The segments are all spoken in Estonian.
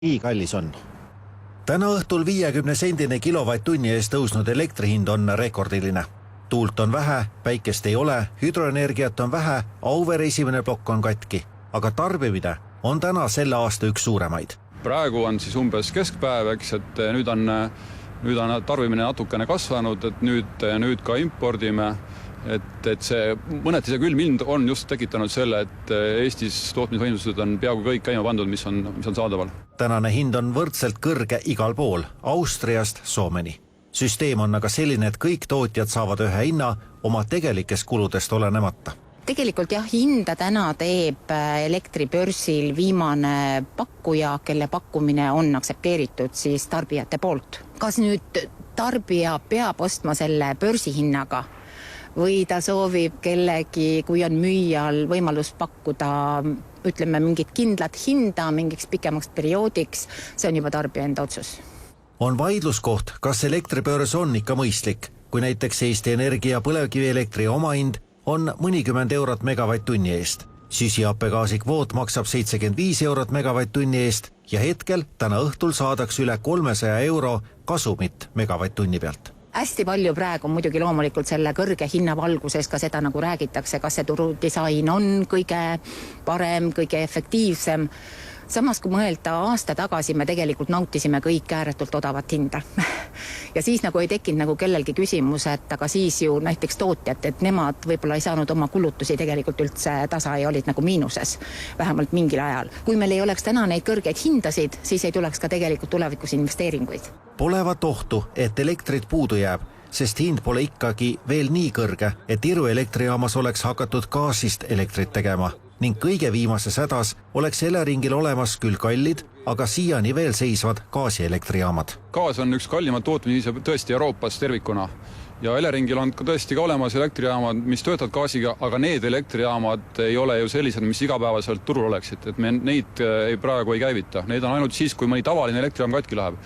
Nii kallis on. Täna õhtul 50 sendine kilovatt-tunni eest tõusnud elektrihind on rekordiline. Tuult on vähe, päikest ei ole, hüdroenergiat on vähe, Auvere esimene plokk on katki. Aga tarbimine on täna selle aasta üks suuremaid. Praegu on siis umbes keskpäev, et nüüd on tarbimine natukene kasvanud, et nüüd ka impordime. Et see mõneti see külmhind on just tekitanud selle, et Eestis tootmisvõimsused on peaaegu kõik käima pandud, mis on saadaval. Tänane hind on võrdselt kõrge igal pool, Austriast Soomeni. Süsteem on aga selline, et kõik tootjad saavad ühe hinna oma tegelikest kuludest olenemata. Tegelikult jah, hinda täna teeb elektribörsil viimane pakkuja, kelle pakkumine on aksepteeritud siis tarbijate poolt. Kas nüüd tarbija peab ostma selle börsihinnaga või ta soovib kellegi, kui on müüjal võimalus pakkuda, ütleme, mingit kindlat hinda mingiks pikemaks perioodiks, see on juba tarbija enda otsus. On vaidluskoht, kas elektribörs on ikka mõistlik, kui näiteks Eesti Energia põlevkivielektri omahind on mõnikümmend eurot megavatt-tunni eest. Süsihappegaasi-kvoot maksab 75 eurot megavatt-tunni eest ja hetkel täna õhtul saadaks üle 300 euro kasumit megavatt-tunni pealt. Hästi palju praegu muidugi loomulikult selle kõrge hinna valguses ka seda nagu räägitakse, kas see turudisain on kõige parem, kõige efektiivsem. Samas kui mõelda aasta tagasi me tegelikult nautisime kõik ääretult odavat hinda. Ja siis nagu ei tekkinud nagu kellelgi küsimus, et aga siis ju näiteks tootjad, et nemad võib-olla ei saanud oma kulutusi tegelikult üldse tasa ja olid nagu miinuses, vähemalt mingil ajal. Kui meil ei oleks täna neid kõrgeid hindasid, siis ei tuleks ka tegelikult tulevikus investeeringuid. Polevat ohtu, et elektrit puudu jääb, sest hind pole ikkagi veel nii kõrge, et Iru elektrijaamas oleks hakatud gaasist elektrit tegema. Ning kõige viimases hädas oleks Eleringil olemas küll kallid, aga siiani veel seisvad gaasielektrijaamad. Gaas on üks kallimad tootmisviise tõesti Euroopas tervikuna. Ja Eleringil on tõesti ka olemas elektrijaamad, mis töötavad gaasiga, aga need elektrijaamad ei ole ju sellised, mis igapäevaselt turul oleksid. Et me neid praegu ei käivita. Need on ainult siis, kui mõni tavaline elektrijaam katki läheb.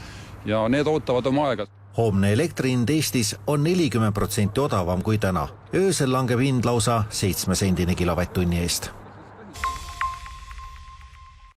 Ja need ootavad oma aega. Homne elektrihind Eestis on 40% odavam kui täna. Öösel langeb hind lausa 7 sendini kilovatt-tunni eest.